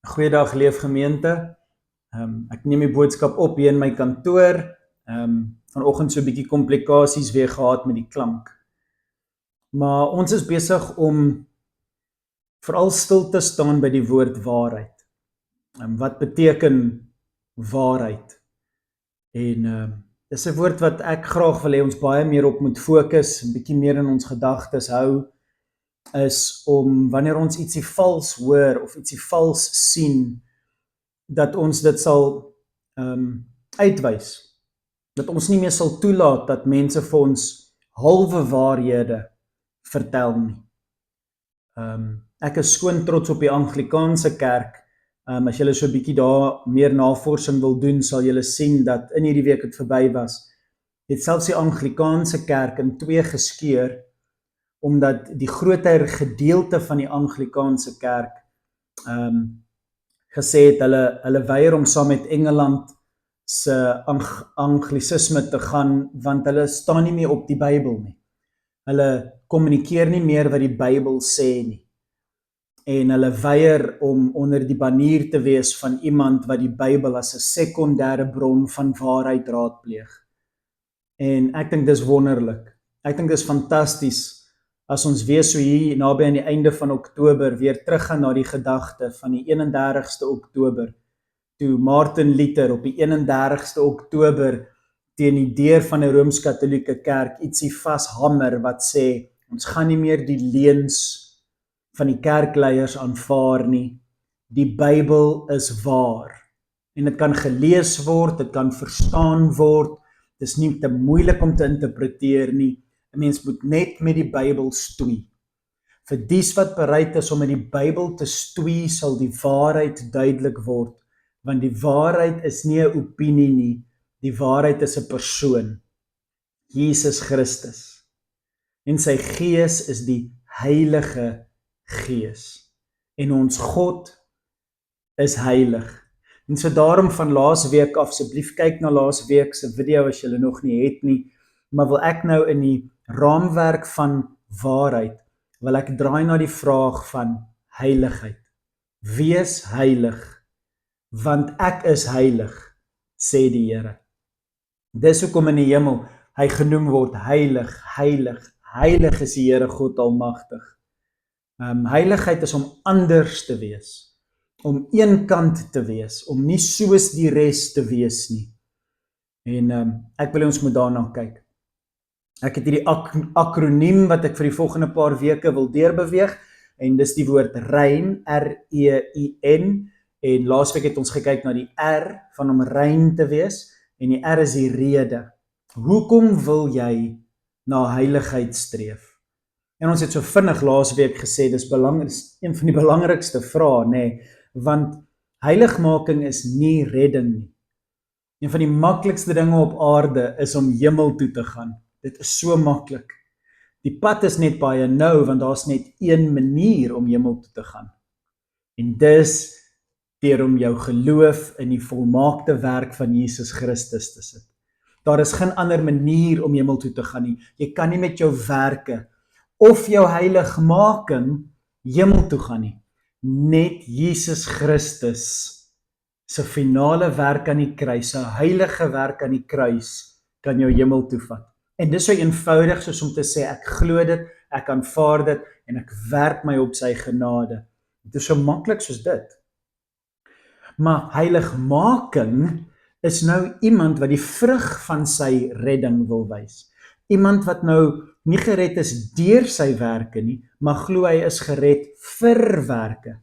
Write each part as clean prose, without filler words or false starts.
Goeiedag Leefgemeente. Ek neem die boodskap op hier in my kantoor. Vanoggend so 'n bietjie komplikasies weer gehad met die klank. Maar ons is besig om veral stil te staan by die woord waarheid. Wat beteken waarheid? En dis 'n woord wat ek graag wil hê ons baie meer op moet fokus, 'n bietjie meer in ons gedagtes hou, is om wanneer ons ietsie vals hoor of ietsie vals sien, dat ons dit sal uitwys. Dat ons nie meer sal toelaat dat mense vir ons halwe waarhede vertel nie. Ek is skoon trots op die Anglikaanse kerk. As julle so 'n bietjie daar meer navorsing wil doen, sal julle sien dat in hierdie week het verby was, het selfs die Anglikaanse kerk in twee geskeur, omdat die groter gedeelte van die Anglikaanse kerk gesê het, hulle weier om saam met Engeland se anglisisme te gaan, want hulle staan nie meer op die Bybel nie. Hulle kommunikeer nie meer wat die Bybel sê nie. En hulle weier om onder die banier te wees van iemand wat die Bybel as 'n sekondêre bron van waarheid raadpleeg. En ek dink dis wonderlik. Ek dink dis fantasties as ons weer so hier naby aan die einde van Oktober weer teruggaan na die gedagte van die 31ste Oktober, toe Martin Luther op die 31ste Oktober teen die deur van 'n Rooms-Katolieke kerk ietsie vashamer wat sê, ons gaan nie meer die leuns van die kerkleiers aanvaar nie. Die Bybel is waar. En dit kan gelees word, dit kan verstaan word, dit is nie te moeilik om te interpreteer nie. 'n Mens moet net met die Bybel stoei. Vir dies wat bereid is om met die Bybel te stoei, sal die waarheid duidelik word, want die waarheid is nie 'n opinie nie, die waarheid is 'n persoon, Jesus Christus. En sy Gees is die Heilige Gees. En ons God is heilig. En so daarom van laasweek af, asseblief kyk na laasweek se video as julle nog nie het nie, maar wil ek nou in die raamwerk van waarheid, wil ek draai na die vraag van heiligheid. Wees heilig, want ek is heilig, sê die Here. Dis hoekom in die hemel hy genoem word heilig, heilig, heilig is die Here God Almagtig. Heiligheid is om anders te wees, om eenkant te wees, om nie soos die res te wees nie. En ek wil ons moet daarna kyk. Ek het hierdie akroniem wat ek vir die volgende paar weke wil deurbeweeg, en dis die woord rein, R-E-I-N, en laasweek het ons gekyk na die R van om rein te wees, en die R is die rede. Hoekom wil jy na heiligheid streef? En ons het so vinnig laasweek gesê, dis een van die belangrikste vrae, nê, want heiligmaking is nie redding nie. Een van die maklikste dinge op aarde is om hemel toe te gaan. Dit is so maklik. Die pad is net baie nou, want daar's net een manier om hemel toe te gaan. En dis deur om jou geloof in die volmaakte werk van Jesus Christus te sit. Daar is geen ander manier om hemel toe te gaan nie. Jy kan nie met jou werke of jou heiligmaking hemel toe gaan nie. Net Jesus Christus se finale werk aan die kruis, sy heilige werk aan die kruis, kan jou hemel toe vat. En dis so eenvoudig soos om te sê, ek glo dit, ek aanvaar dit, en ek werk my op sy genade. Dit is so maklik soos dit. Maar heiligmaking is nou iemand wat die vrug van sy redding wil wys. Iemand wat nou nie gered is deur sy werke nie, maar glo hy is gered vir werke.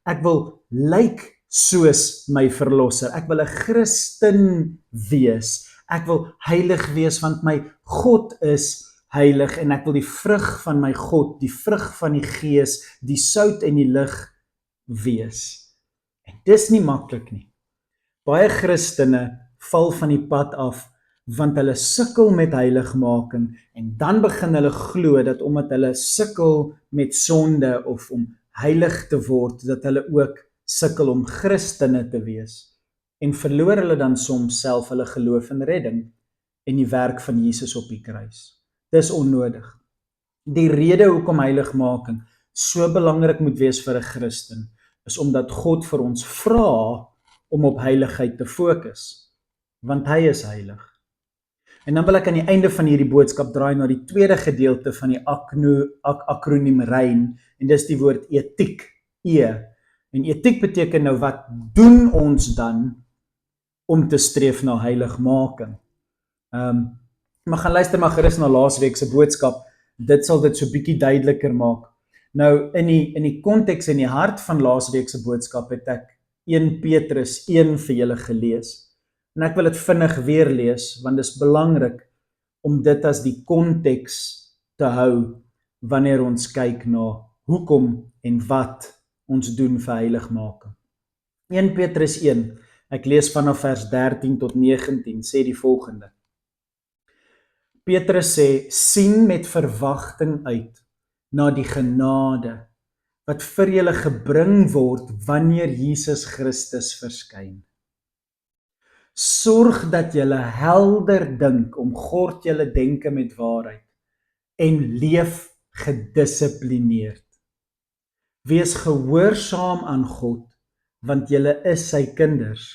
Ek wil lyk soos my verlosser. Ek wil 'n Christen wees. Ek wil heilig wees want my God is heilig en ek wil die vrug van my God, die vrug van die Gees, die sout en die lig wees. En dis nie maklik nie. Baie Christene val van die pad af want hulle sukkel met heiligmaking en dan begin hulle glo dat omdat hulle sukkel met sonde of om heilig te word, dat hulle ook sukkel om Christene te wees. En verloor hulle dan soms self hulle geloof en redding en die werk van Jesus op die kruis. Dis onnodig. Die rede hoekom heiligmaking so belangrik moet wees vir 'n Christen, is omdat God vir ons vra om op heiligheid te fokus, want hy is heilig. En dan wil ek aan die einde van hierdie boodskap draai na die tweede gedeelte van die akroniem REIN, en dis die woord etiek, E. En etiek beteken nou, wat doen ons dan om te streef na heiligmaking? Maar gaan luister maar gerus na laasweek se boodskap, dit sal dit so bietjie duideliker maak. Nou, in die konteks en die hart van laasweek se boodskap het ek 1 Petrus 1 vir julle gelees. En ek wil dit vinnig weer lees, want dit is belangrik om dit as die konteks te hou wanneer ons kyk na hoekom en wat ons doen vir heiligmaking. 1 Petrus 1, ek lees vanaf vers 13 tot 19, sê die volgende. Petrus sê, sien met verwagting uit na die genade wat vir julle gebring word wanneer Jesus Christus verskyn. Sorg dat julle helder dink, omgord julle denke met waarheid en leef gedissiplineerd. Wees gehoorsaam aan God, want julle is sy kinders.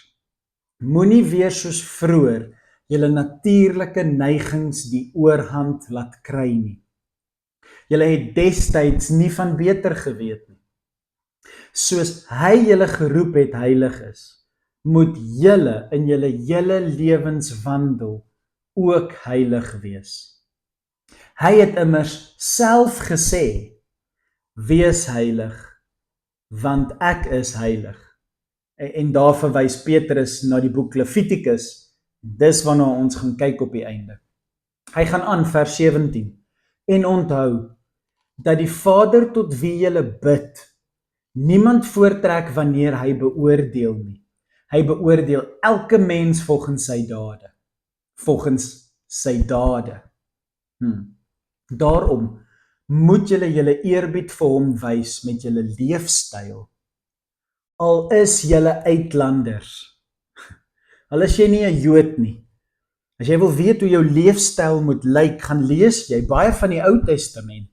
Moenie weer soos vroeër julle natuurlike neigings die oorhand laat kry nie. Julle het destyds nie van beter geweet nie. Soos hy julle geroep het heilig is, moet julle in julle hele lewenswandel ook heilig wees. Hy het immers self gesê, wees heilig, want ek is heilig. En daar verwys Petrus na die boek Levitikus, dis waarna ons gaan kyk op die einde. Hy gaan aan vers 17, en onthou, dat die Vader tot wie julle bid, niemand voortrek wanneer hy beoordeel nie. Hy beoordeel elke mens volgens sy dade. Volgens sy dade. Daarom moet julle julle eerbied vir hom wys met julle leefstyl. Al is julle uitlanders. Al is jy nie 'n Jood nie. As jy wil weet hoe jou leefstyl moet lyk, gaan lees jy baie van die Ou Testament.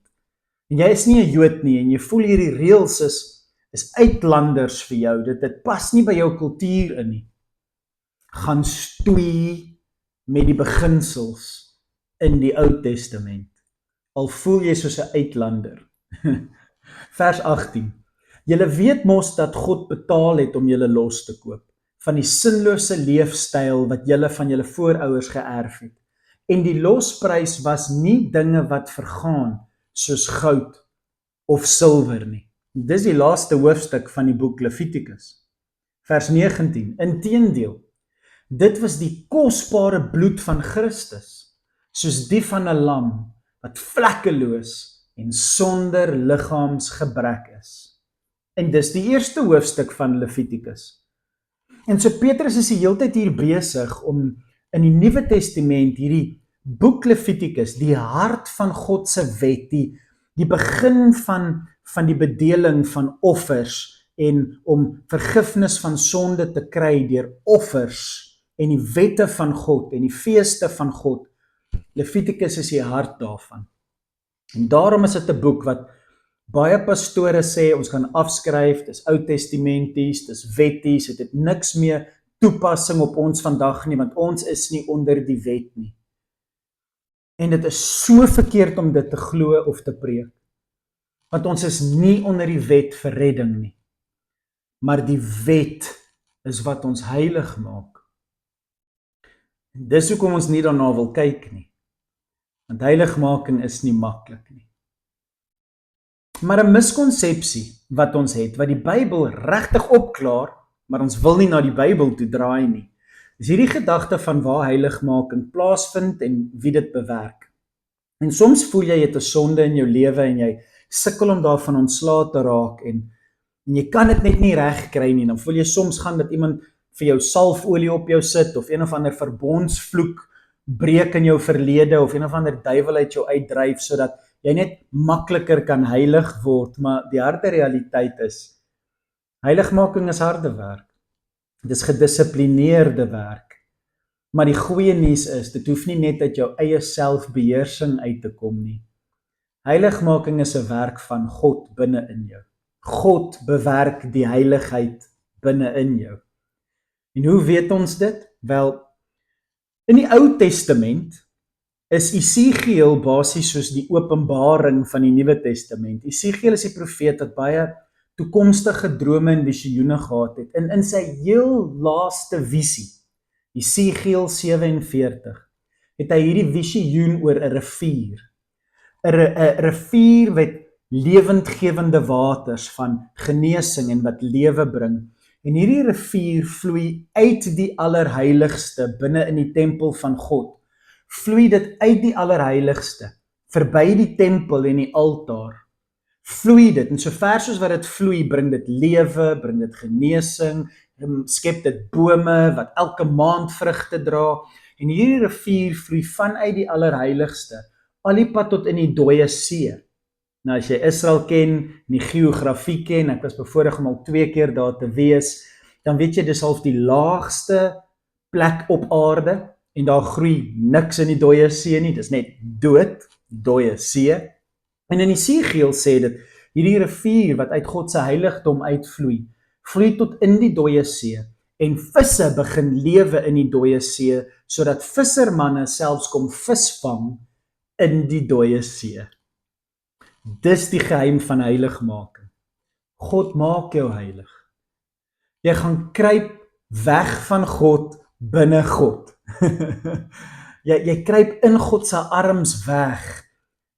En jy is nie 'n Jood nie en jy voel hierdie reëls is uitlanders vir jou. Dit pas nie by jou kultuur in nie. Gaan stoei met die beginsels in die Ou Testament. Al voel jy soos 'n uitlander. Vers 18. Julle weet mos dat God betaal het om julle los te koop van die sinlose leefstyl wat julle van julle voorouers geërf het. En die losprys was nie dinge wat vergaan soos goud of silwer nie. Dis die laaste hoofstuk van die boek Levitikus. Vers 19. Inteendeel, dit was die kosbare bloed van Christus, soos die van 'n lam wat vlekkeloos en sonder liggaamsgebrek is. En dis die eerste hoofstuk van Levitikus. En so Petrus is die hele tyd hier besig om in die Nuwe Testament hierdie boek Levitikus, die hart van God se wet, die begin van die bedeling van offers en om vergifnis van sonde te kry deur offers en die wette van God en die feeste van God. Levitikus is die hart daarvan. En daarom is dit 'n boek wat baie pastore sê, ons kan afskryf, dis Oud-testamenties, dis wetties, dit het niks meer toepassing op ons vandag nie, want ons is nie onder die wet nie. En dit is so verkeerd om dit te glo of te preek, want ons is nie onder die wet vir redding nie, maar die wet is wat ons heilig maak. En dis hoekom ons nie daarna wil kyk nie, want heiligmaking is nie maklik nie. Maar 'n miskonsepsie wat ons het, wat die Bybel regtig opklaar, maar ons wil nie na die Bybel toe draai nie, is hierdie gedagte van waar heiligmaking plaasvind en wie dit bewerk. En soms voel jy het 'n sonde in jou lewe en jy sukkel om daarvan ontslae te raak en jy kan dit net nie reg kry nie. Dan voel jy soms gaan dat iemand vir jou salfolie op jou sit of een of ander verbondsvloek breek in jou verlede of een of ander duiwel uit jou uitdryf sodat jy net makliker kan heilig word, maar die harde realiteit is, heiligmaking is harde werk. Dit is gedissiplineerde werk. Maar die goeie nuus is, dit hoef nie net uit jou eie selfbeheersing uit te kom nie. Heiligmaking is 'n werk van God binne in jou. God bewerk die heiligheid binne in jou. En hoe weet ons dit? Wel, in die Ou Testament is Esegiel basies soos die openbaring van die Nuwe Testament. Esegiel is die profeet wat baie toekomstige drome en visioene gehad het. En in sy heel laaste visie, Esegiel 47, het hy hierdie visioen oor 'n rivier. 'n rivier met lewendgewende waters van genesing en wat lewe bring. En hierdie rivier vloei uit die allerheiligste binne in die tempel van God. Vloei dit uit die allerheiligste, verby die tempel en die altaar. Vloei dit, en so ver soos wat dit vloei, bring dit lewe, bring dit genesing, skep dit bome wat elke maand vrugte dra. En hierdie rivier vloei vanuit die allerheiligste, al die pad tot in die dooie see. Nou as jy Israel ken, en die geografie ken, ek was bevoorreg om al 2 keer daar te wees, dan weet jy dis half die laagste plek op aarde, en daar groei niks in die dooie see nie, dis net dood, dooie see. En in Esegiel sê dit, hierdie rivier wat uit God se heiligdom uitvloei, vloei tot in die dooie see, en visse begin lewe in die dooie see, sodat vissermanne selfs kom visvang in die dooie see. Dis die geheim van heiligmaking. God maak jou heilig. Jy gaan kruip weg van God binne God. jy kruip in God se arms weg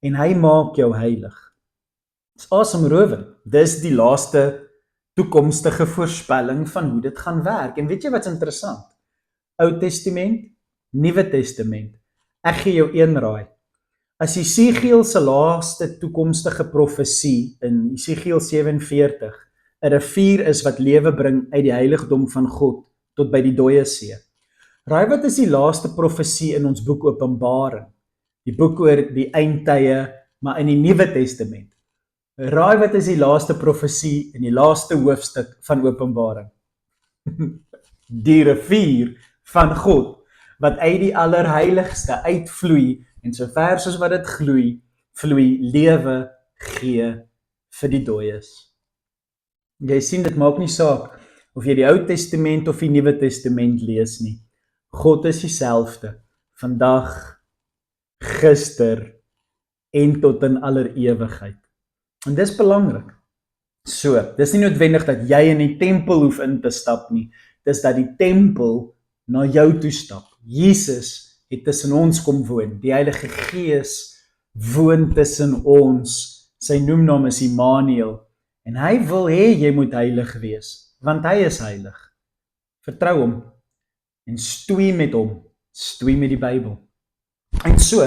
en hy maak jou heilig. Dis asemrowend. Dis die laaste toekomstige voorspelling van hoe dit gaan werk. En weet jy wat's interessant? Ou Testament, Nuwe Testament. Ek gee jou een raai. As Esegiel se laaste toekomstige profesie in Esegiel 47 'n rivier is wat lewe bring uit die heiligdom van God tot by die dooie see. Raai wat is die laaste profesie in ons boek Openbaring? Die boek oor die eindtye, maar in die Nuwe Testament. Raai wat is die laaste profesie in die laaste hoofstuk van Openbaring? Die rivier van God, wat uit die allerheiligste uitvloei, en so ver soos wat dit vloei lewe gee vir die dooies. Jy sien, dit maak nie saak of jy die Ou Testament of die Nuwe Testament lees nie. God is dieselfde, vandag, gister en tot in aller ewigheid. En dis belangrik. So, dis nie noodwendig dat jy in die tempel hoef in te stap nie, dis dat die tempel na jou toe stap. Jesus het tussen ons kom woon, die Heilige Gees woon tussen ons, sy noemnaam is Immanuel, en hy wil hê jy moet heilig wees, want hy is heilig. Vertrou hom, en stoei met hom, stoei met die Bybel. En so,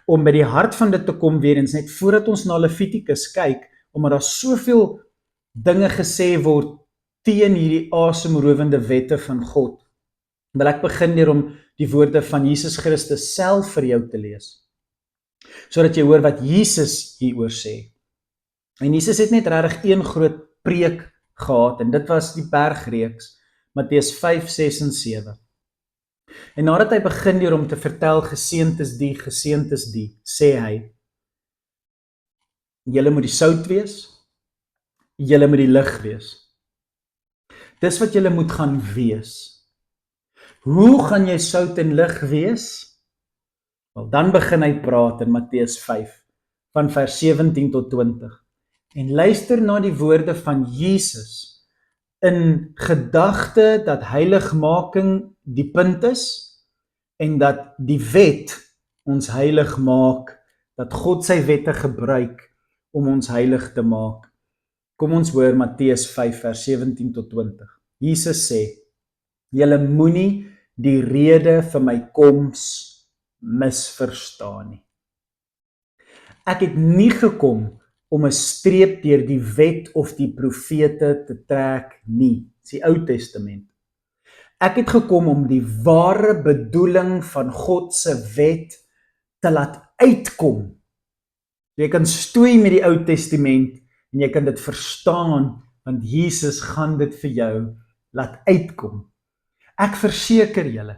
om by die hart van dit te kom weer eens, net voordat ons na Levitikus kyk, omdat daar soveel dinge gesê word teen hierdie asemrowende wette van God, wil ek begin deur om die woorde van Jesus Christus self vir jou te lees, sodat jy hoor wat Jesus hieroor sê. En Jesus het net regtig een groot preek gehad, en dit was die bergreeks, Matteus 5, 6 en 7. En nadat hy begin deur om te vertel, geseënd is die, sê hy, julle moet die sout wees, julle moet die lig wees. Dis wat julle moet gaan wees. Hoe gaan jy sout en lig wees? Wel, dan begin hy praat in Matteus 5, van vers 17 tot 20. En luister na die woorde van Jesus, in gedagte dat heiligmaking die punt is, en dat die wet ons heilig maak, dat God sy wette gebruik om ons heilig te maak. Kom ons hoor Matteus 5 vers 17 tot 20. Jesus sê, julle moenie die rede vir my koms misverstaan nie. Ek het nie gekom om 'n streep deur die wet of die profete te trek nie. Dis die Ou Testament. Ek het gekom om die ware bedoeling van God se wet te laat uitkom. Jy kan stoei met die Ou Testament en jy kan dit verstaan, want Jesus gaan dit vir jou laat uitkom. Ek verseker julle,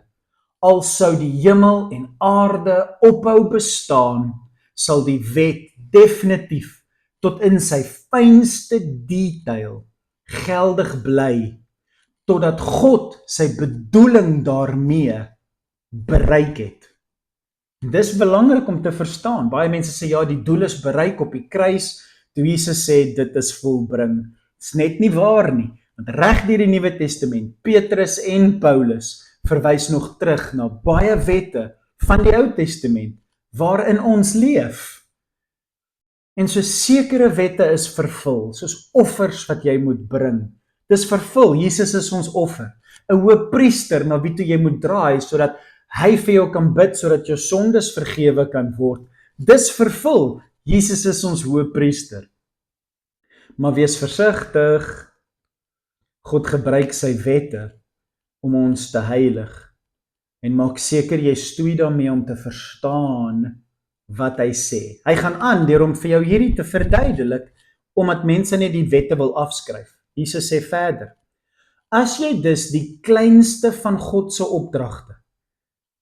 al sou die hemel en aarde ophou bestaan, sal die wet definitief tot in sy fynste detail geldig bly, totdat God sy bedoeling daarmee bereik het. Dis belangrik om te verstaan. Baie mense sê, ja, die doel is bereik op die kruis, toe Jesus sê, dit is volbring. Dis net nie waar nie, want reg deur die Nuwe Testament, Petrus en Paulus verwys nog terug na baie wette van die Ou Testament, waarin ons leef. En so sekere wette is vervul, soos offers wat jy moet bring. Dis vervul, Jesus is ons offer. 'n Hoëpriester na wie toe jy moet draai, sodat hy vir jou kan bid, sodat jou sondes vergewe kan word. Dis vervul, Jesus is ons hoëpriester. Maar wees versigtig, God gebruik sy wette om ons te heilig. En maak seker jy stoei daarmee om te verstaan wat hy sê. Hy gaan aan deur om vir jou hierdie te verduidelik, omdat mense net die wette wil afskryf. Jesus sê verder, as jy dus die kleinste van God se opdragte,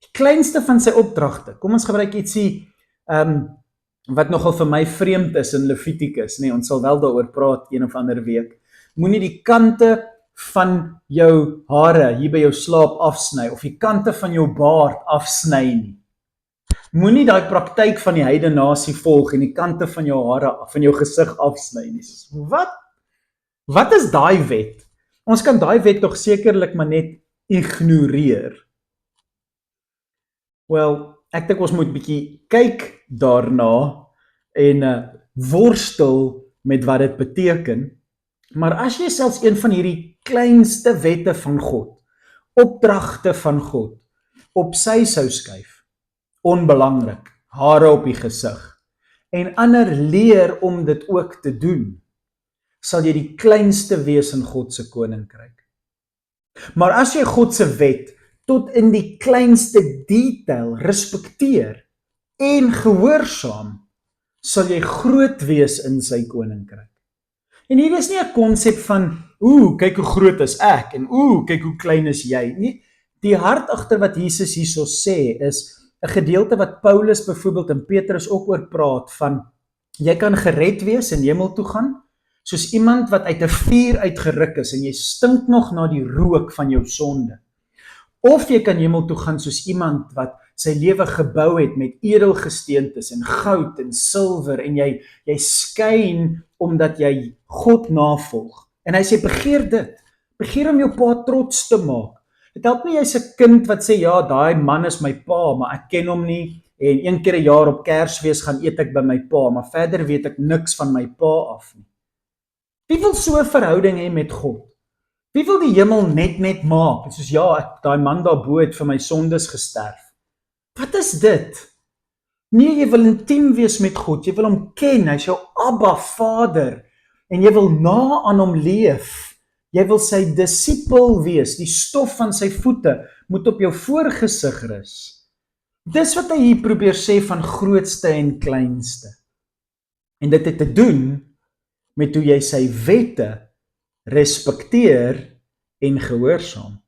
die kleinste van sy opdragte, kom ons gebruik ietsie wat nogal vir my vreemd is in Levitikus, nee, ons sal wel daaroor praat een of ander week, moenie die kante van jou hare hier by jou slaap afsny, of die kante van jou baard afsny nie. Moenie daai praktyk van die heidene nasie volg en die kante van jou hare, van jou gesig afsny nie. Wat is daai wet? Ons kan daai wet tog sekerlik maar net ignoreer. Wel, ek dink ons moet bietjie kyk daarna en worstel met wat dit beteken. Maar as jy selfs een van hierdie kleinste wette van God, opdragte van God, op sy sou skuif, onbelangrik, hare op die gesig, en ander leer om dit ook te doen, sal jy die kleinste wees in God se koninkryk. Maar as jy God se wet tot in die kleinste detail respekteer en gehoorsaam, sal jy groot wees in sy koninkryk. En hier is nie 'n konsep van, kyk hoe groot is ek, en kyk hoe klein is jy. Nie, die hart agter wat Jesus hierso sê, is 'n gedeelte wat Paulus byvoorbeeld en Petrus ook oor praat, van, jy kan gered wees en hemel toe gaan, soos iemand wat uit 'n vuur uitgeruk is, en jy stink nog na die rook van jou sonde. Of jy kan hemel toe gaan soos iemand wat sy lewe gebou het met edelgesteentes en goud en silwer, en jy skyn omdat jy God navolg. En hy sê, begeer dit. Begeer om jou pa trots te maak. Dit help nie jy's 'n kind wat sê, ja, daai man is my pa, maar ek ken hom nie, en een keer 'n jaar op Kersfees gaan eet ek by my pa, maar verder weet ek niks van my pa af nie. Wie wil so 'n verhouding hê met God? Wie wil die hemel net maak? En soos, ja, daai man daarbo het vir my sondes gesterf. Wat is dit? Nee, jy wil intiem wees met God, jy wil hom ken, hy is jou Abba Vader, en jy wil na aan hom leef. Jy wil sy disipel wees, die stof van sy voete moet op jou voorgesig rus. Dis wat hy hier probeer sê van grootste en kleinste. En dit het te doen met hoe jy sy wette respekteer en gehoorsaam.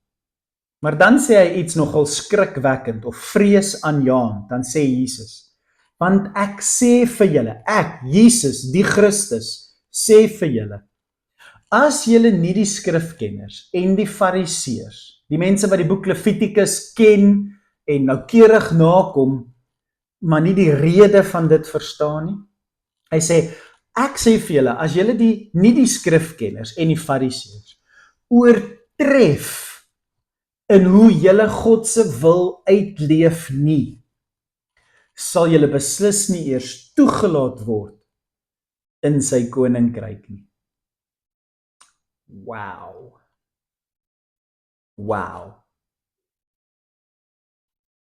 Maar dan sê hy iets nogal skrikwekkend of vreesaanjaend, dan sê Jesus, want ek sê vir julle, ek, Jesus, die Christus, sê vir julle, as julle nie die skrifkenners en die fariseërs, die mense wat die boek Levitikus ken en noukeurig nakom, maar nie die rede van dit verstaan nie. Hy sê, ek sê vir julle, as julle nie die skrifkenners en die fariseërs oortref in hoe julle God se wil uitleef nie, sal julle beslis nie eers toegelaat word in sy koninkryk nie. Wow.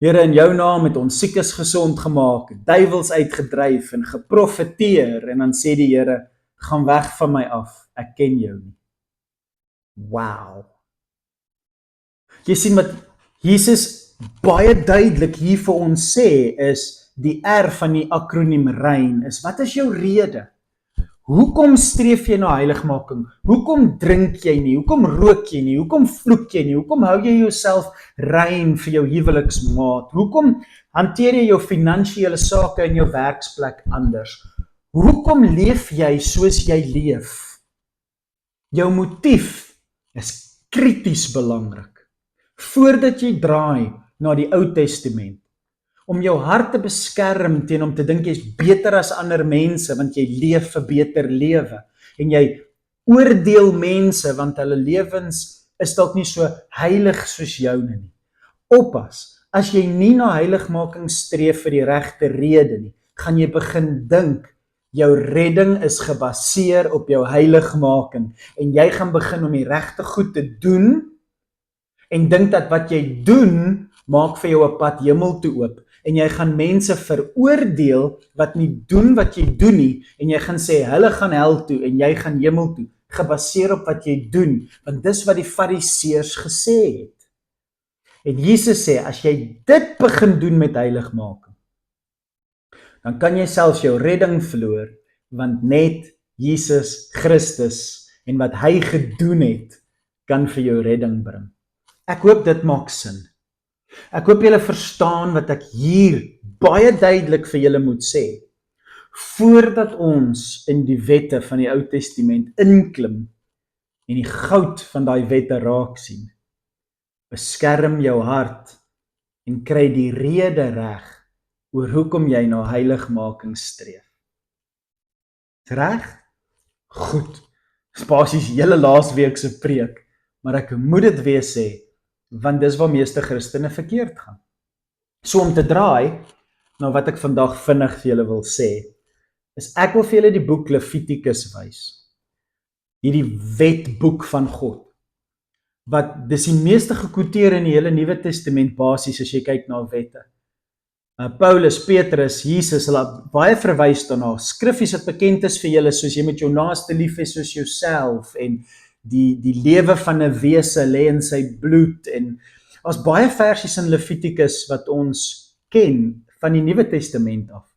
Here, in jou naam het ons siekes gesond gemaak, duiwels uitgedryf en geprofeteer, en dan sê die Here, gaan weg van my af, ek ken jou nie. Wow. Jy sien wat Jesus baie duidelik hier vir ons sê, is die R van die akroniem REIN, is wat is jou rede? Hoekom streef jy na heiligmaking? Hoekom drink jy nie? Hoekom rook jy nie? Hoekom vloek jy nie? Hoekom hou jy jouself rein vir jou huweliksmaat? Hoekom hanteer jy jou finansiële sake in jou werksplek anders? Hoekom leef jy soos jy leef? Jou motief is krities belangrik. Voordat jy draai na die Ou Testament, om jou hart te beskerm teen om te dink jy's beter as ander mense, want jy leef 'n beter lewe, en jy oordeel mense, want hulle lewens is dalk nie so heilig soos joune nie. Oppas, as jy nie na heiligmaking streef vir die regte rede nie, gaan jy begin dink, jou redding is gebaseer op jou heiligmaking, en jy gaan begin om die regte goed te doen, en dink dat wat jy doen, maak vir jou 'n pad hemel toe oop, en jy gaan mense veroordeel wat nie doen wat jy doen nie, en jy gaan sê, hulle gaan hel toe, en jy gaan hemel toe, gebaseer op wat jy doen, want dis wat die Fariseërs gesê het. En Jesus sê, as jy dit begin doen met heiligmaking, dan kan jy selfs jou redding verloor, want net Jesus Christus en wat hy gedoen het, kan vir jou redding bring. Ek hoop dit maak sin. Ek hoop julle verstaan wat ek hier baie duidelik vir julle moet sê. Voordat ons in die wette van die Ou Testament inklim en die goud van daai wette raak sien, beskerm jou hart en kry die rede reg oor hoekom jy na heiligmaking streef. Is reg? Goed. Dis basies hele laasweek se preek, maar ek moet dit weer sê, want dis waar meeste Christene verkeerd gaan. So om te draai, na wat ek vandag vinnig vir julle wil sê, is ek wil vir julle die boek Levitikus wys. Hierdie wetboek van God, wat dis die meeste gekwoteer in die hele Nuwe Testament basies as jy kyk na wette. Paulus, Petrus, Jesus, hulle baie verwys daarna. Skriffies wat bekend is vir julle, soos jy met jou naaste lief hê soos jouself, en die lewe van 'n wese lê in sy bloed, en daar's baie versies in Levitikus wat ons ken van die Nuwe Testament af.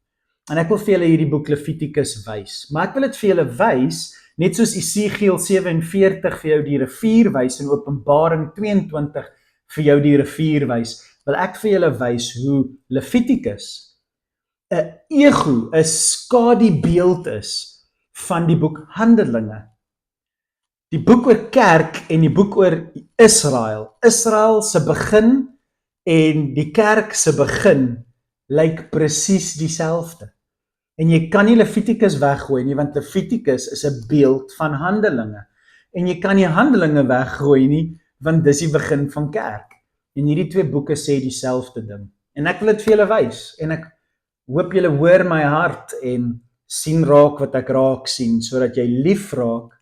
En ek wil vir julle hierdie boek Levitikus wys. Maar ek wil dit vir julle wys, net soos Esegiel 47 vir jou die rivier wys en Openbaring 22 vir jou die rivier wys, wil ek vir julle wys hoe Levitikus 'n ego, 'n skadubeeld is van die boek Handelinge. Die boek oor kerk en die boek oor Israel. Israel se begin en die kerk se begin lyk presies dieselfde. En jy kan nie Levitikus weggooi nie, want Levitikus is 'n beeld van Handelinge. En jy kan nie Handelinge weggooi nie, want dis die begin van kerk. En hierdie twee boeke sê dieselfde ding. En ek wil dit vir julle wys, en ek hoop julle hoor my hart en sien raak wat ek raak sien, sodat jy lief raak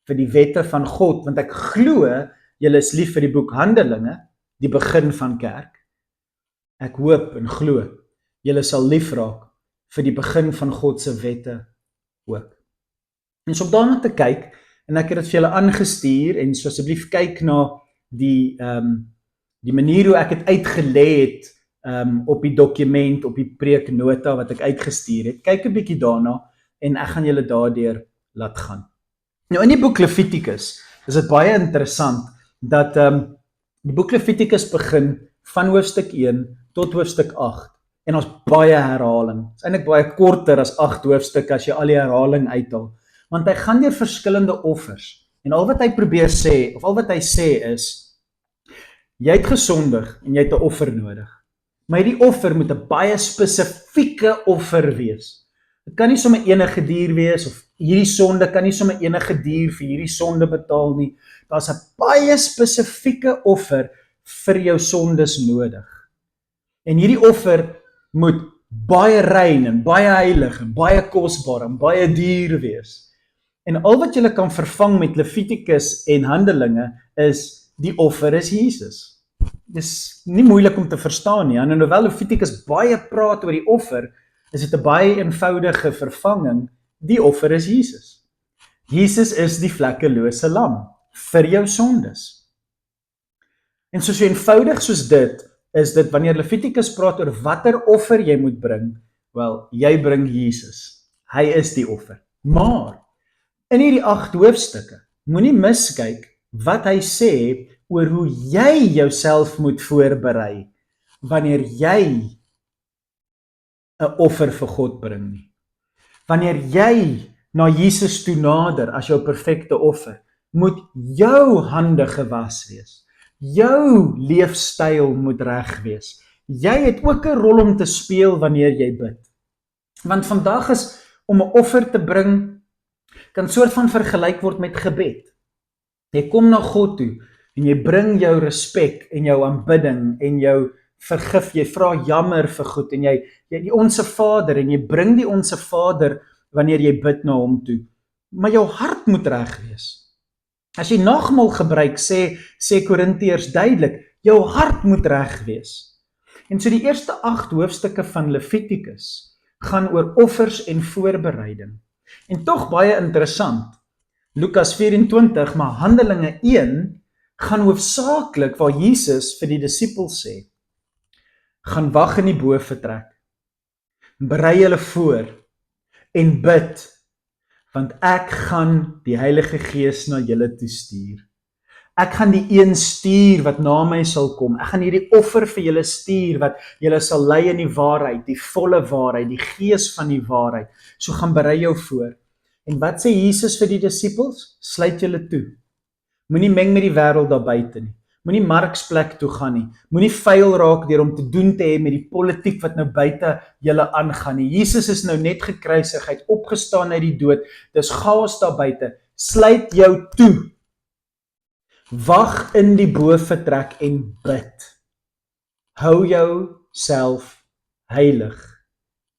vir die wette van God, want ek glo julle is lief vir die boek Handelinge, die begin van kerk. Ek hoop en glo julle sal lief raak vir die begin van God se wette ook. En so om daarna te kyk, en ek het dit vir julle aangestuur, en so asseblief kyk na die manier hoe ek het uitgelê het op die dokument, op die preeknota wat ek uitgestuur het. Kyk 'n bietjie daarna, en ek gaan julle daardeur laat gaan. Nou in die boek Levitikus is dit baie interessant dat die boek Levitikus begin van hoofstuk 1 tot hoofstuk 8 en ons baie herhaling. Dit is eintlik baie korter as 8 hoofstukke as jy al die herhaling uithaal, want hy gaan deur verskillende offers en al wat hy probeer sê of al wat hy sê is jy het gesondig en jy het 'n offer nodig. Maar hierdie offer moet 'n baie spesifieke offer wees. Dit kan nie sommer enige dier wees of hierdie sonde kan nie sommer enige dier vir hierdie sonde betaal nie. Daar's 'n baie spesifieke offer vir jou sondes nodig. En hierdie offer moet baie rein en baie heilig en baie kosbaar en baie duur wees. En al wat jy kan vervang met Levitikus en Handelinge is die offer is Jesus. Dis nie moeilik om te verstaan nie. En hoewel Levitikus baie praat oor die offer, is dit 'n baie eenvoudige vervanging. Die offer is Jesus. Jesus is die vlekkelose lam vir jou sondes. En so eenvoudig soos dit, is dit wanneer Levitikus praat oor watter offer jy moet bring, wel, jy bring Jesus. Hy is die offer. Maar in hierdie 8 hoofstukke, moenie miskyk wat hy sê oor hoe jy jouself moet voorberei wanneer jy 'n offer vir God bring nie. Wanneer jy na Jesus toe nader as jou perfekte offer, moet jou hande gewas wees. Jou leefstyl moet reg wees. Jy het ook 'n rol om te speel wanneer jy bid. Want vandag is om 'n offer te bring, kan soort van vergelyk word met gebed. Jy kom na God toe en jy bring jou respek en jou aanbidding en jou vergif, jy vra jammer vir goed en jy die Onse Vader en jy bring die Onse Vader wanneer jy bid na hom toe. Maar jou hart moet reg wees. As jy nagmaal gebruik, sê Korintiërs duidelik, jou hart moet reg wees. En so die eerste 8 hoofstukke van Levitikus gaan oor offers en voorbereiding. En tog baie interessant, Lukas 24, maar Handelinge 1 gaan hoofsaaklik waar Jesus vir die disippels sê, gaan wag in die boefretrek, berei julle voor en bid, want ek gaan die Heilige Gees na julle toe stuur. Ek gaan die een stuur wat na my sal kom. Ek gaan hierdie offer vir julle stuur wat julle sal lei in die waarheid, die volle waarheid, die Gees van die waarheid. So gaan berei jou voor. En wat sê Jesus vir die disippels? Sluit julle toe. Moenie meng met die wêreld daar buite nie. Moenie marksplek toe gaan nie. Moenie vuil raak deur om te doen te hê met die politiek wat nou buite julle aangaan nie. Jesus is nou net gekruisig, hy het opgestaan uit die dood. Dis chaos daar buite. Sluit jou toe. Wag in die boefretrek en bid. Hou jouself heilig.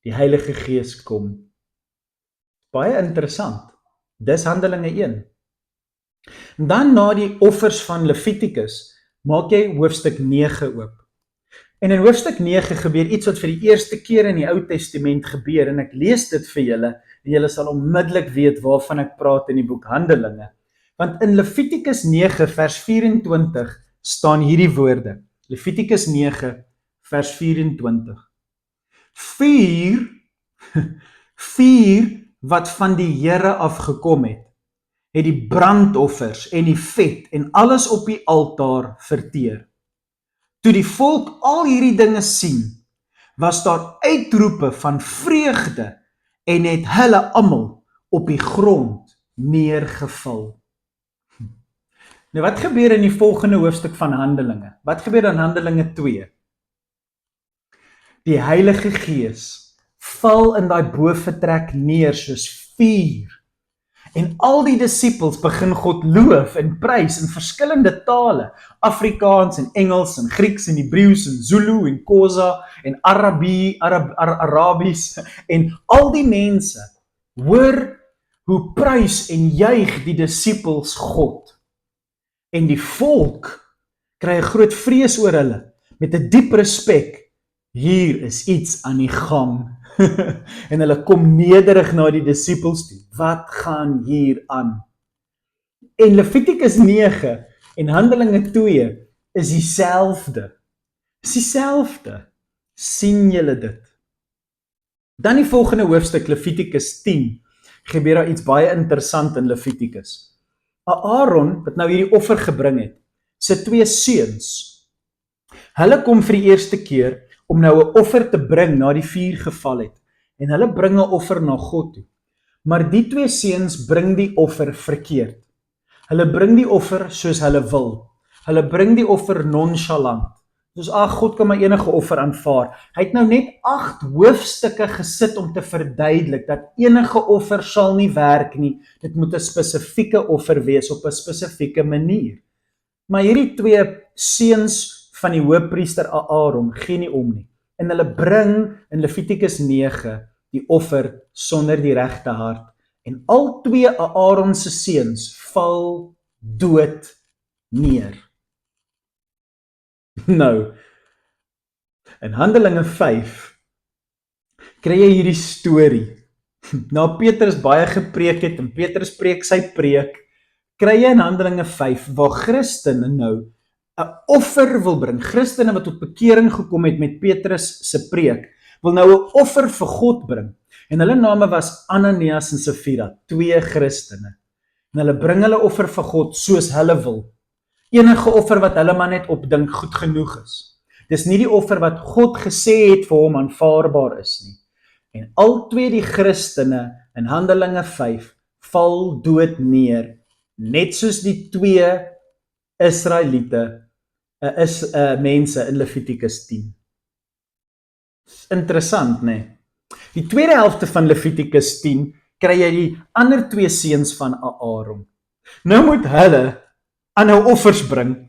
Die Heilige Gees kom. Baie interessant. Dis Handelinge 1. Dan na die offers van Levitikus, maak jy hoofstuk 9 oop. En in hoofstuk 9 gebeur iets wat vir die eerste keer in die Ou Testament gebeur, en ek lees dit vir julle, en julle sal onmiddellik weet waarvan ek praat in die boek Handelinge. Want in Levitikus 9 vers 24 staan hierdie woorde. Levitikus 9 vers 24. Vuur wat van die Here afgekom het die brandoffers en die vet en alles op die altaar verteer. Toe die volk al hierdie dinge sien, was daar uitroepe van vreugde en het hulle almal op die grond neergeval. Nou wat gebeur in die volgende hoofstuk van Handelinge? Wat gebeur in Handelinge 2? Die Heilige Gees val in daai boefretrek neer soos vuur. En al die disippels begin God loof en prys in verskillende tale, Afrikaans en Engels en Grieks en Hebreëus en Zulu en Xhosa en Arabies en al die mense hoor hoe prys en juig die disippels God. En die volk kry 'n groot vrees oor hulle met 'n diep respek. Hier is iets aan die gang. En hulle kom nederig na die disippels toe. Wat gaan hier aan? En Levitikus 9 en Handelinge 2 is dieselfde. Sien julle dit? Dan die volgende hoofstuk, Levitikus 10, gebeur daar iets baie interessant in Levitikus. Aaron, wat nou hierdie offer gebring het, sy 2 seuns, hulle kom vir die eerste keer om nou 'n offer te bring na die vuur geval het. En hulle bring 'n offer na God toe. Maar die 2 seuns bring die offer verkeerd. Hulle bring die offer soos hulle wil. Hulle bring die offer nonchalant. Soos God kan maar enige offer aanvaar. Hy het nou net 8 hoofstukke gesit om te verduidelik dat enige offer sal nie werk nie. Dit moet 'n spesifieke offer wees op 'n spesifieke manier. Maar hierdie 2 seuns van die hoëpriester Aaron gee nie om nie. En hulle bring in Levitikus 9 die offer sonder die regte hart. En al 2 Aaron se seuns val dood neer. Nou, in Handelinge 5 kry jy hierdie storie. Nou Petrus baie gepreek het en Petrus preek sy preek, kry jy in Handelinge 5 waar Christene nou 'n offer wil bring. Christene wat tot bekering gekom het met Petrus se preek, wil nou 'n offer vir God bring. En hulle name was Ananias en Safira, 2 Christene. En hulle bring hulle offer vir God soos hulle wil. Enige offer wat hulle maar net opdink goed genoeg is. Dis nie die offer wat God gesê het vir hom aanvaarbaar is nie. En al twee die Christene in Handelinge 5 val dood neer, net soos die twee Israeliete, mense in Levitikus 10. Interessant, né? Die tweede helfte van Levitikus 10 kry jy die ander twee seuns van Aaron. Nou moet hulle aanhou offers bring,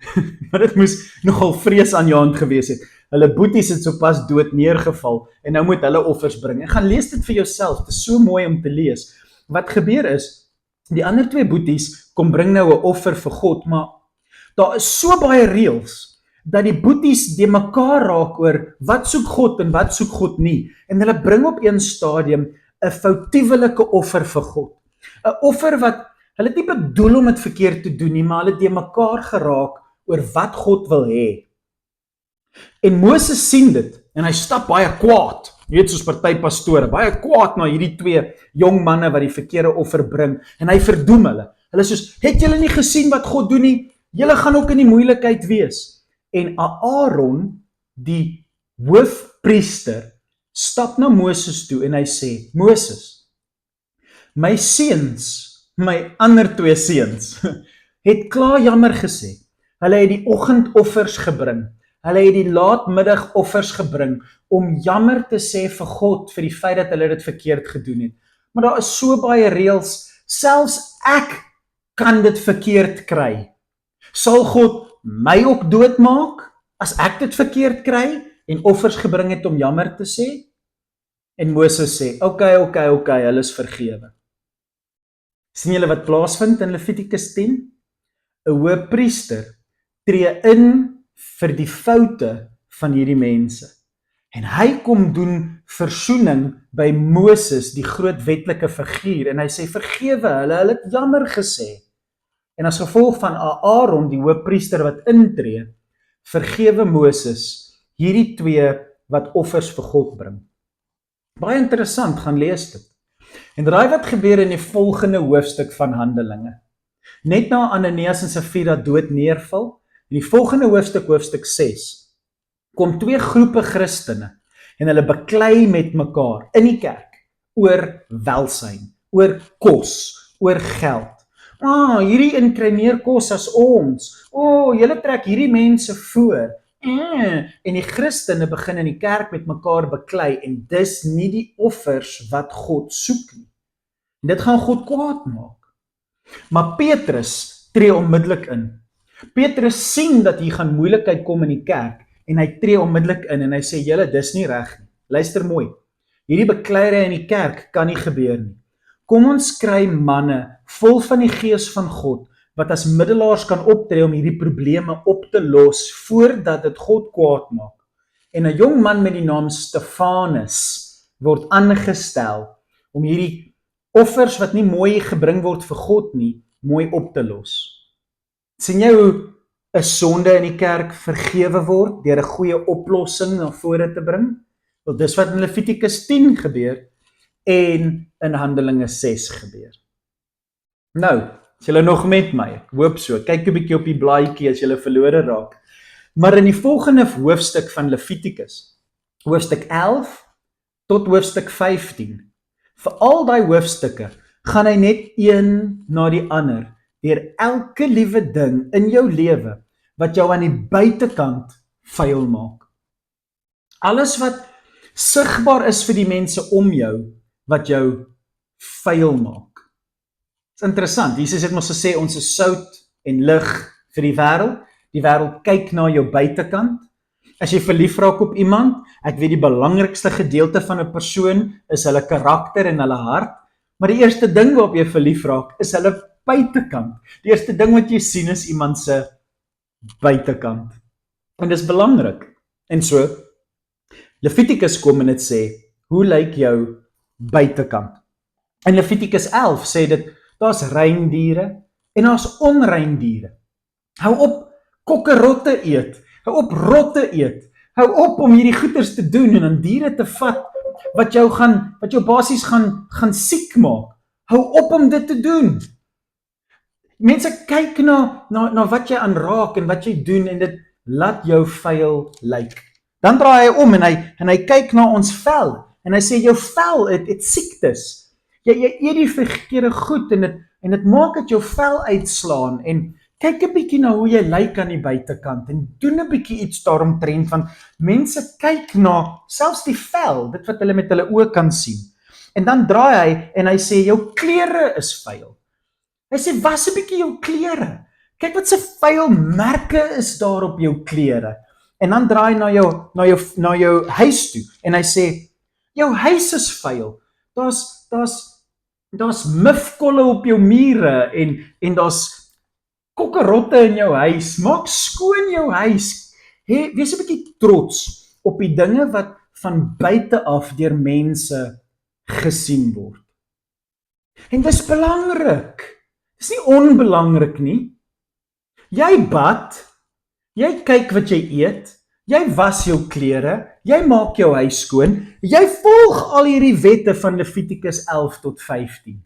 maar dit moes nogal vreesaanjaend gewees het. Hulle boeties het sopas dood neergeval, en nou moet hulle offers bring. En gaan lees dit vir jouself, dit is so mooi om te lees. Wat gebeur is, die ander twee boeties kom bring nou 'n offer vir God, maar daar is so baie reëls, dat die boeties die mekaar raak oor wat soek God en wat soek God nie. En hulle bring op een stadium 'n foutievelike offer vir God. 'n Offer wat, hulle het nie bedoel om dit verkeerd te doen nie, maar hulle het die mekaar geraak oor wat God wil hê. En Moses sien dit, en hy stap baie kwaad, jy weet soos party pastore, baie kwaad na hierdie twee jong manne wat die verkeerde offer bring, en hy verdoem hulle. Hulle soos, het julle nie gesien wat God doen nie? Julle gaan ook in die moeilikheid wees. En Aaron, die hoofpriester, stap na Moses toe en hy sê, Moses, my seuns, my ander twee seuns, het klaar jammer gesê. Hulle het die oggendoffers gebring, hulle het die laatmiddagoffers gebring, om jammer te sê vir God, vir die feit dat hulle dit verkeerd gedoen het. Maar daar is so baie reëls, selfs ek kan dit verkeerd kry. Sal God my ook doodmaak, as ek dit verkeerd kry, en offers gebring het om jammer te sê? En Moses sê, okay, hulle is vergewe. Sien julle wat plaasvind in Levitikus 10? 'n Hoëpriester tree in vir die foute van hierdie mense. En hy kom doen versoening by Moses, die groot wetlike figuur, en hy sê, vergewe hulle het jammer gesê. En as gevolg van Aaron, die hoëpriester wat intree, vergewe Moses hierdie twee wat offers vir God bring. Baie interessant, gaan lees dit. En raai wat gebeur in die volgende hoofstuk van Handelinge. Net na Ananias en Safira dood neerval, in die volgende hoofstuk, hoofstuk 6, kom twee groepe Christene, en hulle beklei met mekaar in die kerk, oor welsyn, oor kos, oor geld. Hierdie een kry meer kos as ons. Julle trek hierdie mense voor. En die Christene begin in die kerk met mekaar beklei, en dis nie die offers wat God soek nie. En dit gaan God kwaad maak. Maar Petrus tree onmiddellik in. Petrus sien dat hier gaan moeilikheid kom in die kerk, en hy tree onmiddellik in, en hy sê, julle, dis nie reg nie. Luister mooi, hierdie bekleierery in die kerk kan nie gebeur nie. Kom ons kry manne, vol van die gees van God, wat as middelaars kan optree om hierdie probleme op te los, voordat dit God kwaad maak. En 'n jong man met die naam Stefanus word aangestel, om hierdie offers wat nie mooi gebring word vir God nie, mooi op te los. Sien jy hoe 'n sonde in die kerk vergewe word, deur 'n goeie oplossing na vore te bring? Wel, dis wat in Levitikus 10 gebeur, en in Handelinge 6 gebeur. Nou, is julle nog met my? Ek hoop so. Kyk 'n bietjie op die blaadjie as julle verlore raak. Maar in die volgende hoofstuk van Levitikus, hoofstuk 11 tot hoofstuk 15, vir al daai hoofstukke, gaan hy net een na die ander, deur elke liewe ding in jou lewe, wat jou aan die buitekant vuil maak. Alles wat sigbaar is vir die mense om jou, wat jou vuil maak. Dit is interessant, Jesus het ons gesê, ons is sout en lig vir die wêreld kyk na jou buitekant. As jy verlief raak op iemand, ek weet die belangrikste gedeelte van 'n persoon is hulle karakter en hulle hart, maar die eerste ding waarop jy verlief raak, is hulle buitekant. Die eerste ding wat jy sien is iemand se buitekant. En dis belangrik. En so, Levitikus kom en dit sê, hoe lyk jou buitekant? In Levitikus 11 sê dit, daar's rein diere en daar's onrein diere. Hou op kokkerotte eet, hou op rotte eet, hou op om hierdie goeders te doen en dan diere te vat wat jou basies gaan siek maak. Hou op om dit te doen. Mense kyk na wat jy aanraak en wat jy doen en dit laat jou vuil lyk. Dan draai hy om en hy kyk na ons vel En hy sê, jou vel, het siektes. Jy eet die verkeerde goed, en dit maak dat jou vel uitslaan, en kyk 'n bietjie na hoe jy lyk aan die buitekant, en doen 'n bietjie iets daaromtrent, want mense kyk na, selfs die vel, dit wat hulle met hulle oë kan sien. En dan draai hy, en hy sê, jou klere is vuil. Hy sê, was 'n bietjie jou klere. Kyk wat se vuil merke is daar op jou klere. En dan draai hy na jou huis toe, en hy sê, jou huis is vuil. Daar's mifkolle op jou mure, en daar's kokkerotte in jou huis. Maak skoon jou huis. Wees 'n bietjie trots op die dinge wat van buite af deur mense gesien word. En dis belangrik. Dis nie onbelangrik nie. Jy bad, jy kyk wat jy eet, jy was jou klere, jy maak jou huis skoon, jy volg al hierdie wette van Levitikus 11 tot 15.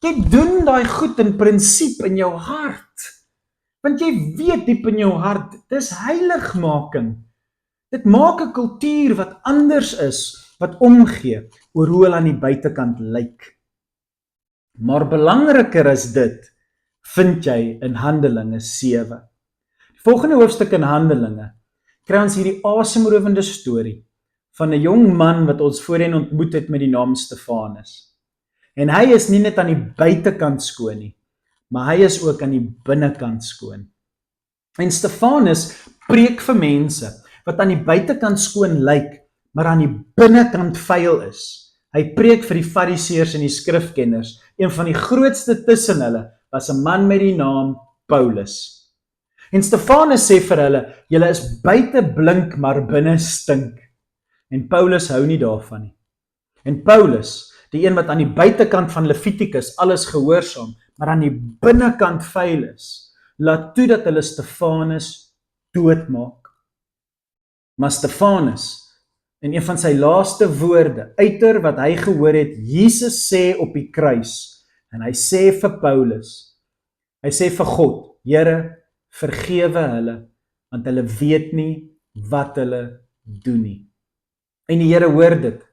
Jy doen daai goed in prinsip in jou hart. Want jy weet diep in jou hart, dis heiligmaking. Dit maak 'n kultuur wat anders is, wat omgee oor hoe hulle aan die buitekant lyk. Maar belangriker as dit, vind jy in Handelinge 7. Die volgende hoofstuk in Handelinge, kry ons hierdie asemrowende storie van 'n jong man wat ons voorheen ontmoet het met die naam Stefanus. En hy is nie net aan die buitekant skoon nie, maar hy is ook aan die binnekant skoon. En Stefanus preek vir mense wat aan die buitekant skoon lyk, maar aan die binnekant vuil is. Hy preek vir die fariseërs en die skrifkenners. Een van die grootste tussen hulle was 'n man met die naam Paulus. En Stefanus sê vir hulle, julle is buite blink, maar binne stink. En Paulus hou nie daarvan nie. En Paulus, die een wat aan die buitekant van Levitikus alles gehoorsaam, maar aan die binnekant vuil is, laat toe dat hulle Stefanus doodmaak. Maar Stefanus, in een van sy laaste woorde, uiter wat hy gehoor het, Jesus sê op die kruis, en hy sê vir Paulus, hy sê vir God, Here, vergewe hulle, want hulle weet nie wat hulle doen nie. En die Here hoor dit,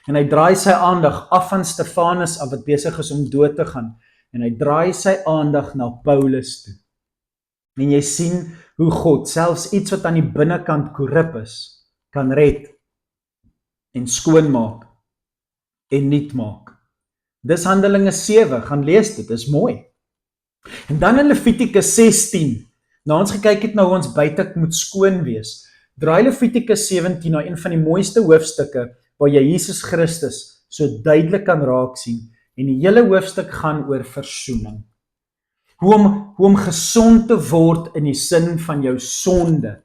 en hy draai sy aandag af van Stefanus af wat besig is om dood te gaan, en hy draai sy aandag na Paulus toe. En jy sien hoe God selfs iets wat aan die binnekant korrup is, kan red, en skoon maak, en nuut maak. Dis Handelinge 7, gaan lees dit, is mooi. En dan in Levitikus 16, na ons gekyk het na hoe ons buite moet skoon wees, draai Levitikus 17 na een van die mooiste hoofstukke, waar jy Jesus Christus so duidelik kan raak sien, en die hele hoofstuk gaan oor versoening. Hoe om gesond te word in die sin van jou sonde,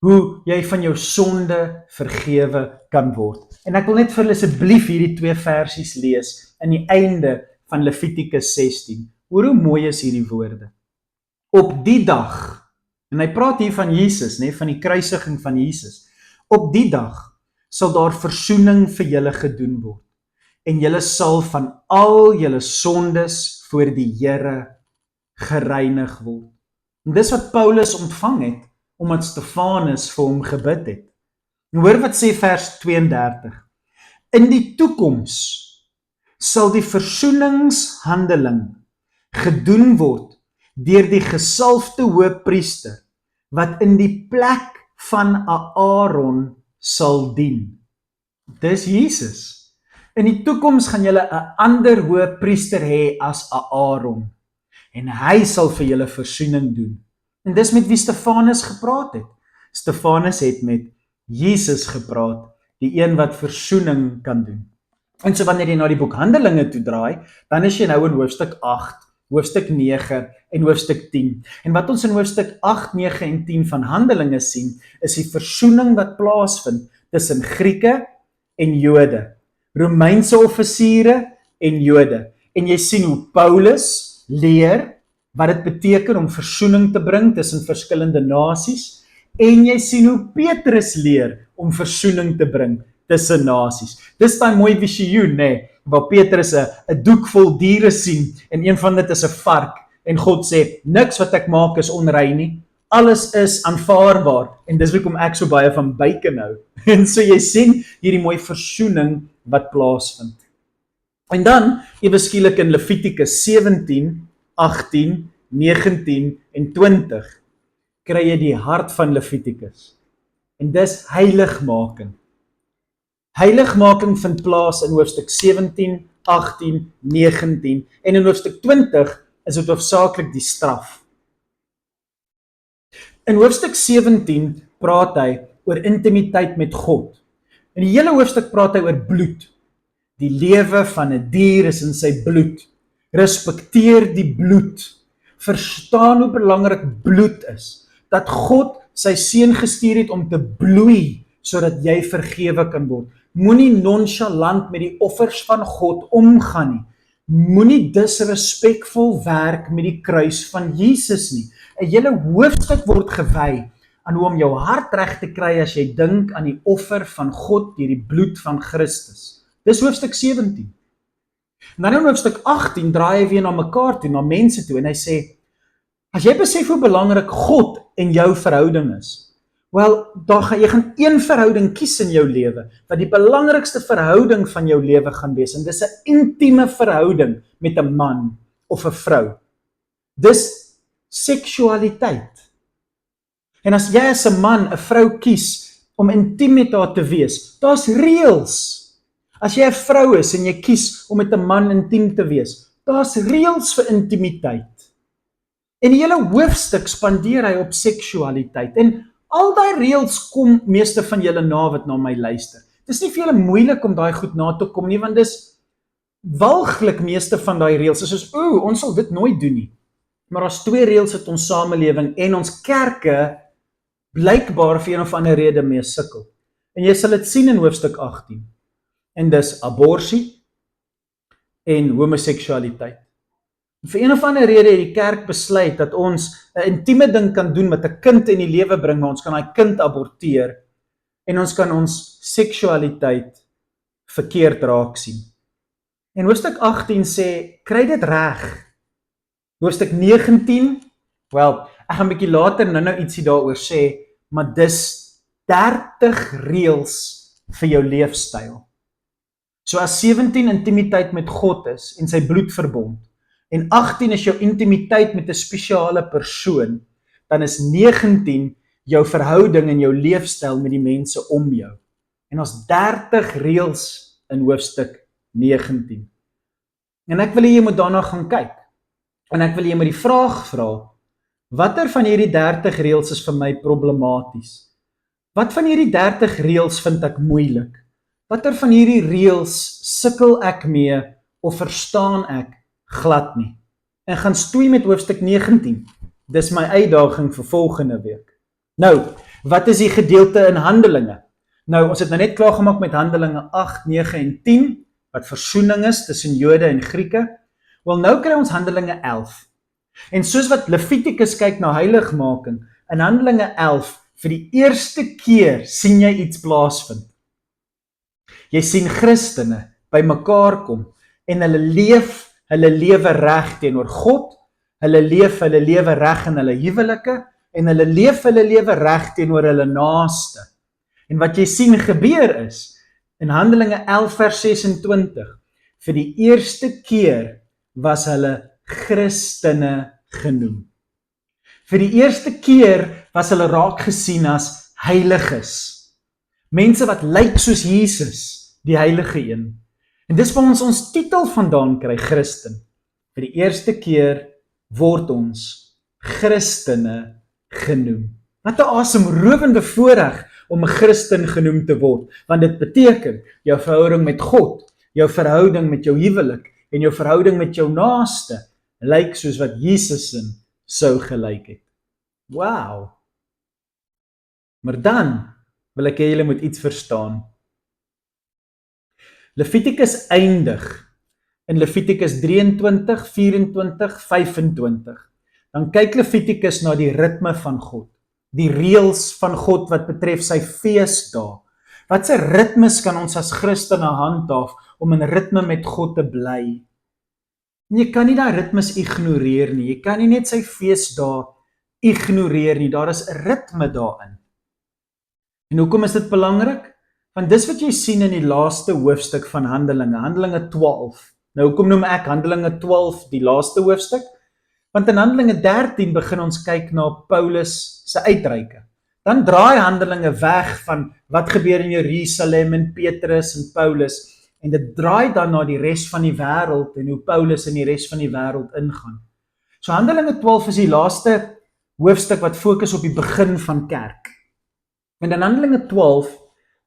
hoe jy van jou sonde vergewe kan word. En ek wil net vir hulle asseblief hierdie 2 versies lees, in die einde van Levitikus 16, hoe mooi is hierdie woorde. Op die dag, en hy praat hier van Jesus, van die kruisiging van Jesus, op die dag sal daar versoening vir julle gedoen word, en julle sal van al julle sondes voor die Here gereinig word. En dis wat Paulus ontvang het, omdat Stefanus vir hom gebid het. En hoor wat sê vers 32, in die toekoms sal die versoeningshandeling gedoen word deur die gesalfde hoëpriester, wat in die plek van Aaron sal dien. Dis Jesus. In die toekoms gaan julle 'n ander hoëpriester hê as Aaron, en hy sal vir julle versoening doen. En dis met wie Stefanus gepraat het. Stefanus het met Jesus gepraat, die een wat versoening kan doen. En so wanneer jy na die boek Handelinge toe draai, dan is jy nou in hoofstuk 8, hoofstuk 9 en hoofstuk 10. En wat ons in hoofstuk 8, 9 en 10 van Handelinge sien, is die versoening wat plaasvind tussen Grieke en Jode, Romeinse offisiere en Jode. En jy sien hoe Paulus leer wat dit beteken om versoening te bring tussen verskillende nasies, en jy sien hoe Petrus leer om versoening te bring tussen nasies. Dis daai mooi visioen, waar Petrus 'n doek vol diere sien, en een van dit is 'n vark, en God sê, niks wat ek maak is onrein nie, alles is aanvaarbaar, en dis hoekom ek so baie van bacon hou. En so jy sien hierdie mooi versoening wat plaasvind. En dan, ewe skielik in Levitikus 17, 18, 19 en 20, kry jy die hart van Levitikus. En dis heiligmaking. Heiligmaking vind plaas in hoofstuk 17, 18, 19 en in hoofstuk 20 is dit hoofsaaklik die straf. In hoofstuk 17 praat hy oor intimiteit met God. In die hele hoofstuk praat hy oor bloed. Die lewe van 'n dier is in sy bloed. Respekteer die bloed. Verstaan hoe belangrik bloed is. Dat God sy seun gestuur het om te bloei, sodat jy vergewe kan word. Moenie nonchalant met die offers van God omgaan nie. Moenie disrespekvol werk met die kruis van Jesus nie. 'n Hele hoofstuk word gewy aan hoe om jou hart reg te kry as jy dink aan die offer van God deur die bloed van Christus. Dis hoofstuk 17. En dan in hoofstuk 18 draai hy weer na mekaar toe, na mense toe, en hy sê, as jy besef hoe belangrik God en jou verhouding is, wel, jy gaan een verhouding kies in jou lewe, wat die belangrikste verhouding van jou lewe gaan wees, en dis 'n intieme verhouding met 'n man of 'n vrou. Dis seksualiteit. En as jy as 'n man 'n vrou kies om intiem met haar te wees, daar's reëls. As jy 'n vrou is en jy kies om met 'n man intiem te wees, daar's reëls vir intimiteit. En die hele hoofstuk spandeer hy op seksualiteit. En al daai reëls kom meeste van julle na wat na my luister. Dis nie vir julle moeilik om daai goed na te kom nie, want dis walglik meeste van daai reëls. Is soos, ons sal dit nooit doen nie. Maar daar's twee reëls uit ons samelewing en ons kerke blykbaar vir een of ander rede mee sukkel. En jy sal dit sien in hoofstuk 18. En dis aborsie en homoseksualiteit. Vir een of ander rede het die kerk besluit dat ons 'n intieme ding kan doen met 'n kind in die lewe bring, maar ons kan daai kind aborteer en ons kan ons seksualiteit verkeerd raak sien. En hoofstuk 18 sê, kry dit reg. Hoofstuk 19, wel, ek gaan 'n bietjie later nou ietsie daaroor sê, maar dis 30 reëls vir jou leefstyl. So as 17 intimiteit met God is en sy bloedverbond, en 18 is jou intimiteit met 'n spesiale persoon, dan is 19 jou verhouding en jou leefstyl met die mense om jou. En ons 30 reëls in hoofstuk 19. En ek wil hê jy moet daarna gaan kyk. En ek wil jy met die vraag vra, watter van hierdie 30 reëls is vir my problematies? Wat van hierdie 30 reëls vind ek moeilik? Watter van hierdie reëls sukkel ek mee of verstaan ek glad nie? En gaan stoei met hoofstuk 19. Dis my uitdaging vir volgende week. Nou, wat is die gedeelte in Handelinge? Nou, ons het nou net klaar gemaak met Handelinge 8, 9 en 10, wat versoening is tussen Jode en Grieke. Wel, nou kry ons Handelinge 11. En soos wat Levitikus kyk na heiligmaking, in Handelinge 11, vir die eerste keer sien jy iets plaasvind. Jy sien Christene by mekaar kom en hulle lewe reg teenoor God, hulle lewe reg in hulle huwelike en hulle lewe reg teenoor hulle naaste. En wat jy sien gebeur is, in Handelinge 11 vers 26, vir die eerste keer was hulle Christene genoem. Vir die eerste keer was hulle raak gesien as heiliges. Mense wat lyk soos Jesus, die heilige een. En dis waar ons titel vandaan kry, Christen. Vir die eerste keer word ons Christene genoem. Wat 'n asemrowende voorreg om 'n Christen genoem te word, want dit beteken jou verhouding met God, jou verhouding met jou huwelik en jou verhouding met jou naaste lyk soos wat Jesus sou gelyk het. Wow! Maar dan wil ek hê julle moet iets verstaan. Levitikus eindig in Levitikus 23, 24, 25. Dan kyk Levitikus na die ritme van God, die reëls van God wat betref sy feesdae. Wat se ritmes kan ons as Christene handhaaf om in ritme met God te bly? En jy kan nie daai ritmes ignoreer nie. Jy kan nie net sy feesdae ignoreer nie. Daar is 'n ritme daarin. En hoekom is dit belangrik? Want dis wat jy sien in die laaste hoofstuk van Handelinge, Handelinge 12. Nou hoekom noem ek Handelinge 12 die laaste hoofstuk? Want in Handelinge 13 begin ons kyk na Paulus se uitreike. Dan draai Handelinge weg van wat gebeur in Jerusalem en Petrus en Paulus, en dit draai dan na die res van die wêreld en hoe Paulus in die res van die wêreld ingaan. So Handelinge 12 is die laaste hoofstuk wat fokus op die begin van kerk. En in Handelinge 12,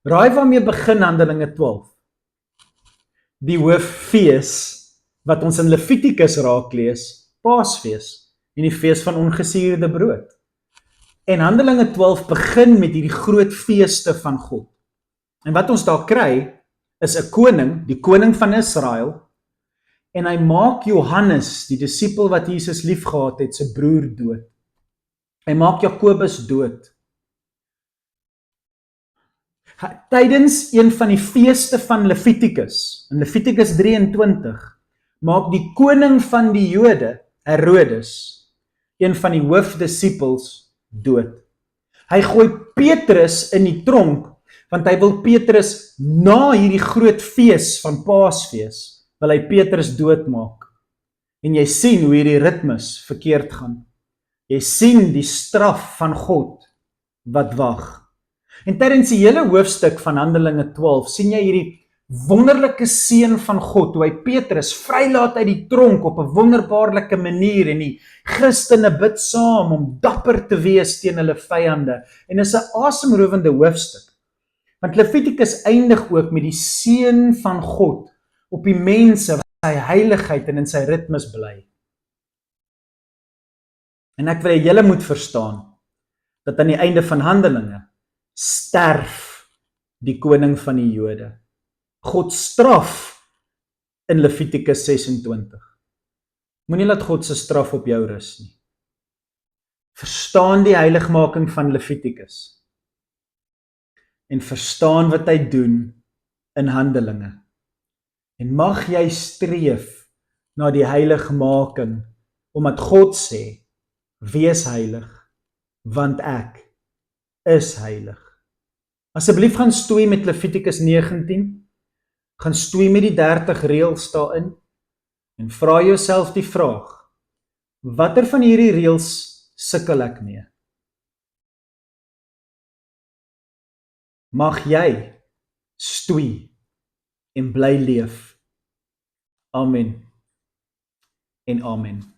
raai waarmee begin Handelinge 12? Die hooffees wat ons in Levitikus raak lees, Paasfees en die fees van ongesuurde brood. En Handelinge 12 begin met hierdie groot feeste van God. En wat ons daar kry, is 'n koning, die koning van Israel, en hy maak Johannes, die disipel wat Jesus liefgehad het, sy broer dood. Hy maak Jakobus dood. Tydens een van die feeste van Levitikus, in Levitikus 23, maak die koning van die Jode, Herodes, een van die hoofdisipels, dood. Hy gooi Petrus in die tronk, want hy wil Petrus na hierdie groot fees van Paasfees, wil hy Petrus doodmaak. En jy sien hoe hierdie ritmes verkeerd gaan. Jy sien die straf van God wat wag. En tydens die hele hoofstuk van Handelinge 12 sien jy hierdie wonderlike seën van God, hoe hy Petrus vrylaat uit die tronk op 'n wonderbaarlike manier, en die Christene bid saam om dapper te wees teen hulle vyande. En is 'n asemrowende hoofstuk. Want Levitikus eindig ook met die seën van God op die mense wat sy heiligheid en in sy ritmes bly. En ek wil hê julle moet verstaan dat aan die einde van Handelinge sterf die koning van die Jode. God straf in Levitikus 26. Moenie laat God se straf op jou rus nie. Verstaan die heiligmaking van Levitikus en verstaan wat hy doen in Handelinge. En mag jy streef na die heiligmaking, omdat God sê, wees heilig, want ek is heilig. Asseblief gaan stoei met Levitikus 19, gaan stoei met die 30 reëls daarin, en vra jouself die vraag, watter van hierdie reëls sukkel ek mee? Mag jy stoei en bly leef. Amen en amen.